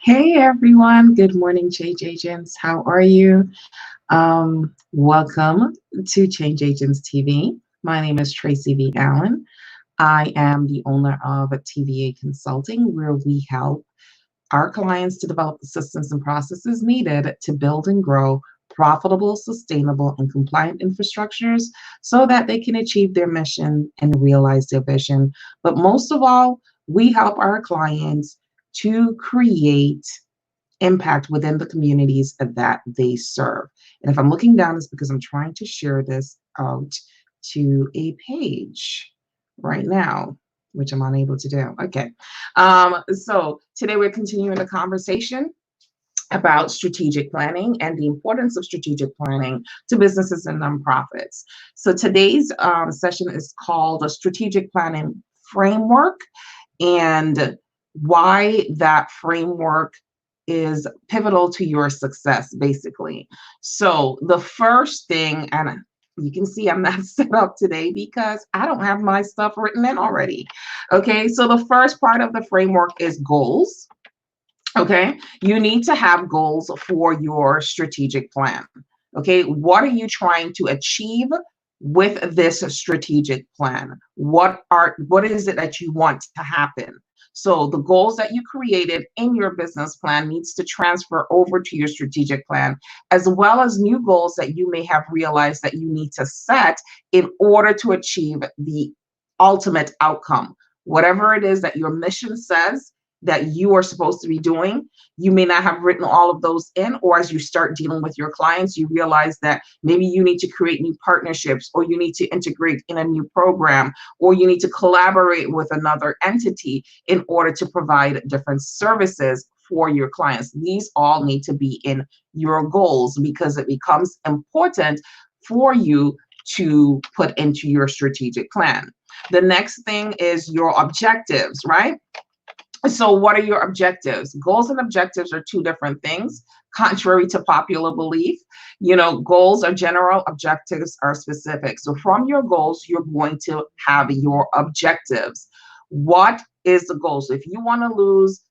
Hey everyone, good morning, Change Agents. How are you? Welcome to Change Agents TV. My name is Tracy V. Allen. I am the owner of TVA Consulting, where we help our clients to develop the systems and processes needed to build and grow profitable, sustainable, and compliant infrastructures so that they can achieve their mission and realize their vision. But most of all, we help our clients to create impact within the communities that they serve. And if I'm looking down, it's because I'm trying to share this out to a page right now, which I'm unable to do. Okay. So today we're continuing the conversation about strategic planning and the importance of strategic planning to businesses and nonprofits. So today's session is called a strategic planning framework and why that framework is pivotal to your success, basically. So the first thing, and you can see I'm not set up today because I don't have my stuff written in already. Okay, so the first part of the framework is goals. Okay, you need to have goals for your strategic plan. Okay, what are you trying to achieve with this strategic plan? What is it that you want to happen? So the goals that you created in your business plan needs to transfer over to your strategic plan, as well as new goals that you may have realized that you need to set in order to achieve the ultimate outcome. Whatever it is that your mission says that you are supposed to be doing, you may not have written all of those in, or as you start dealing with your clients, you realize that maybe you need to create new partnerships, or you need to integrate in a new program, or you need to collaborate with another entity in order to provide different services for your clients. These all need to be in your goals because it becomes important for you to put into your strategic plan. The next thing is your objectives, right? So what are your objectives? Goals and objectives are two different things, contrary to popular belief. Goals are general, objectives are specific. So from your goals, you're going to have your objectives. What is the goal? So if you want to lose,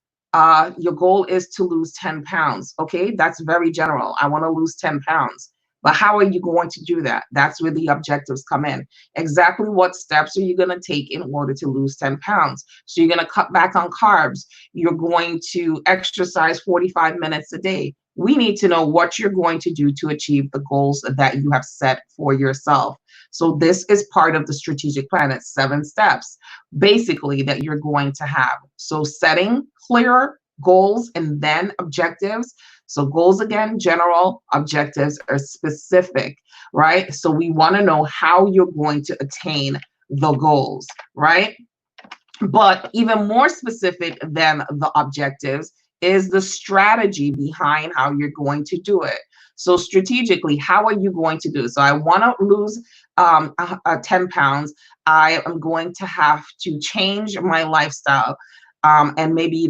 your goal is to lose 10 pounds. Okay, that's very general. I want to lose 10 pounds. But how are you going to do that? That's where the objectives come in. Exactly what steps are you going to take in order to lose 10 pounds? So you're going to cut back on carbs. You're going to exercise 45 minutes a day. We need to know what you're going to do to achieve the goals that you have set for yourself. So this is part of the strategic plan. It's 7 steps, basically, that you're going to have. So setting clear goals and then objectives. So goals, again, general, objectives are specific, right? So we want to know how you're going to attain the goals, right? But even more specific than the objectives is the strategy behind how you're going to do it. So strategically, how are you going to do it? So I want to lose 10 pounds. I am going to have to change my lifestyle and maybe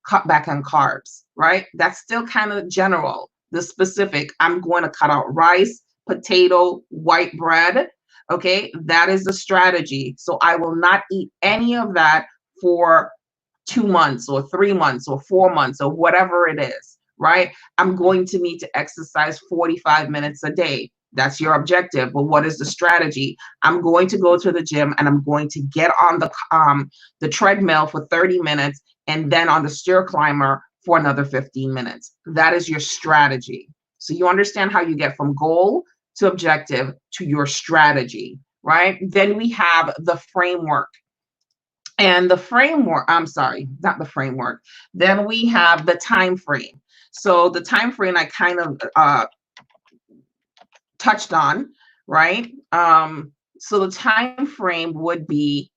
cut back on carbs, right? That's still kind of general. The specific, I'm going to cut out rice, potato, white bread. Okay, that is the strategy. So I will not eat any of that for 2 months or 3 months or 4 months or whatever it is, right? I'm going to need to exercise 45 minutes a day. That's your objective. But what is the strategy? I'm going to go to the gym and I'm going to get on the treadmill for 30 minutes and then on the stair climber for another 15 minutes. That is your strategy. So you understand how you get from goal to objective to your strategy, right? Then we have the framework. And the framework, I'm sorry, not the framework. Then we have the time frame. So the time frame I kind of touched on, right? So the time frame would be,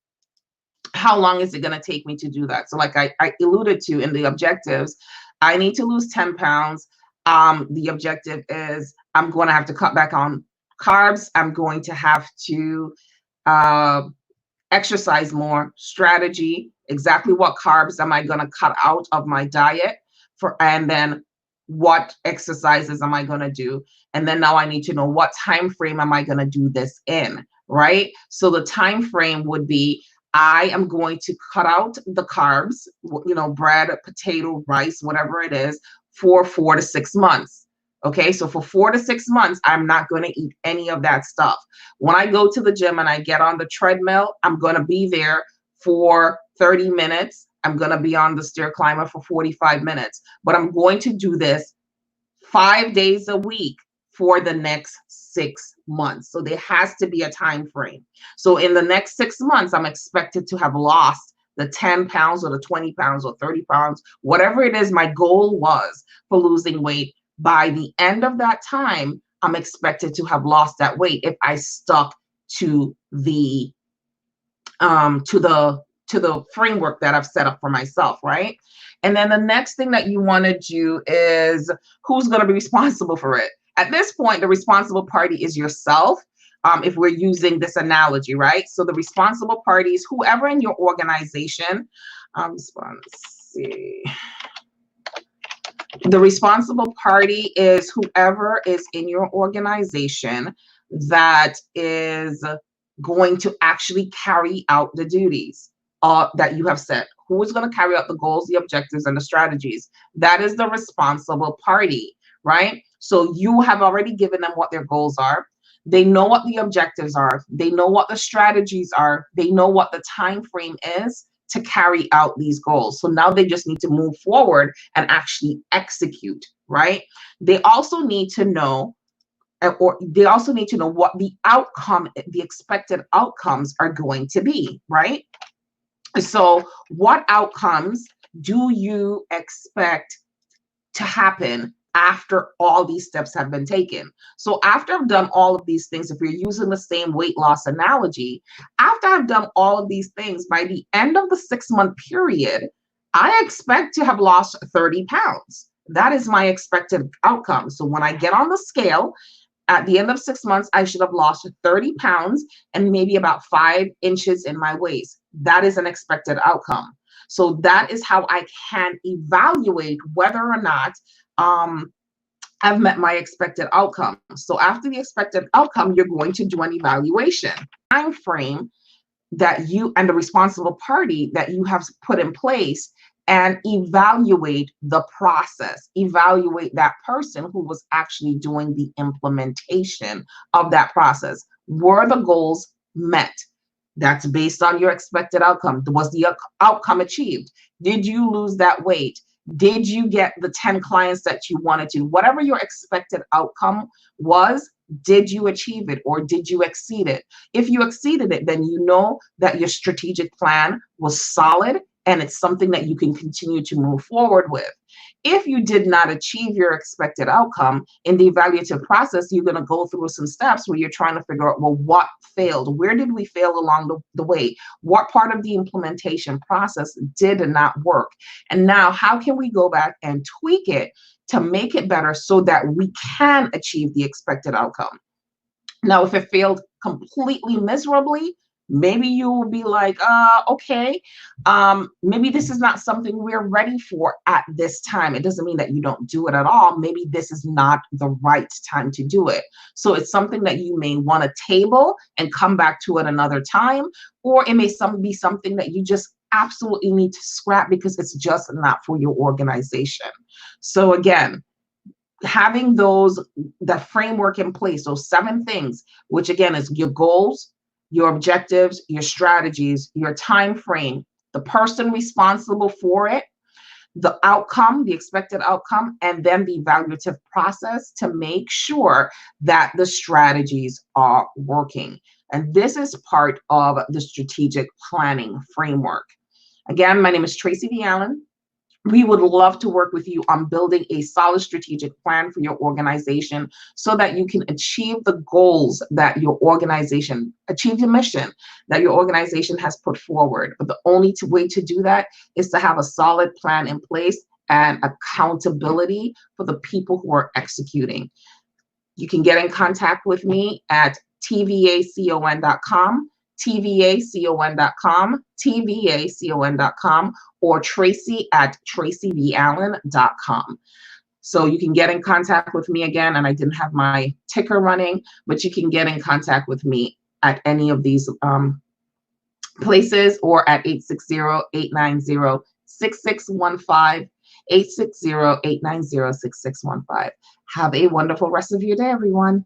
how long is it going to take me to do that? So like I alluded to in the objectives, I need to lose 10 pounds. The objective is I'm going to have to cut back on carbs. I'm going to have to exercise more. Strategy, exactly what carbs am I going to cut out of my diet and then what exercises am I going to do? And then now I need to know what time frame am I going to do this in, right? So the time frame would be I am going to cut out the carbs, bread, potato, rice, whatever it is, for 4 to 6 months. Okay, so for 4 to 6 months, I'm not going to eat any of that stuff. When I go to the gym and I get on the treadmill, I'm going to be there for 30 minutes. I'm going to be on the stair climber for 45 minutes. But I'm going to do this 5 days a week for the next 6 months. So there has to be a time frame. So in the next 6 months, I'm expected to have lost the 10 pounds or the 20 pounds or 30 pounds, whatever it is my goal was for losing weight. By the end of that time, I'm expected to have lost that weight if I stuck to the framework that I've set up for myself, right? And then the next thing that you want to do is who's going to be responsible for it. At this point, the responsible party is yourself. If we're using this analogy, right? So the responsible party is whoever in your organization. Let's see. The responsible party is whoever is in your organization that is going to actually carry out the duties that you have set. Who is going to carry out the goals, the objectives, and the strategies? That is the responsible party, right? So you have already given them what their goals are. They know what the objectives are. They know what the strategies are. They know what the time frame is to carry out these goals. So now they just need to move forward and actually execute, right? They also need to know what the outcome, the expected outcomes are going to be, right? So what outcomes do you expect to happen after all these steps have been taken? So after I've done all of these things, if you're using the same weight loss analogy, after I've done all of these things, by the end of the 6-month period, I expect to have lost 30 pounds. That is my expected outcome. So when I get on the scale, at the end of 6 months, I should have lost 30 pounds and maybe about 5 inches in my waist. That is an expected outcome. So that is how I can evaluate whether or not I've met my expected outcome. So after the expected outcome, you're going to do an evaluation. Time frame that you and the responsible party that you have put in place, and evaluate the process, evaluate that person who was actually doing the implementation of that process. Were the goals met? That's based on your expected outcome. Was the outcome achieved? Did you lose that weight? Did you get the 10 clients that you wanted to? Whatever your expected outcome was, did you achieve it or did you exceed it? If you exceeded it, then you know that your strategic plan was solid and it's something that you can continue to move forward with. If you did not achieve your expected outcome in the evaluative process, you're going to go through some steps where you're trying to figure out, well, what failed? Where did we fail along the way? What part of the implementation process did not work? And now how can we go back and tweak it to make it better so that we can achieve the expected outcome? Now, if it failed completely miserably, maybe you will be like, okay, maybe this is not something we're ready for at this time. It doesn't mean that you don't do it at all. Maybe this is not the right time to do it. So it's something that you may want to table and come back to at another time, or it may be something that you just absolutely need to scrap because it's just not for your organization. So again, having that framework in place, those 7 things, which again is your goals, your objectives, your strategies, your time frame, the person responsible for it, the outcome, the expected outcome, and then the evaluative process to make sure that the strategies are working. And this is part of the strategic planning framework. Again, my name is Tracy V. Allen. We would love to work with you on building a solid strategic plan for your organization so that you can achieve the goals that your organization, achieve the mission that your organization has put forward. But the only way to do that is to have a solid plan in place and accountability for the people who are executing. You can get in contact with me at tvacon.com, tvacon.com, tvacon.com, or Tracy at tracyvallen.com. So you can get in contact with me again, and I didn't have my ticker running, but you can get in contact with me at any of these places, or at 860-890-6615, 860-890-6615. Have a wonderful rest of your day, everyone.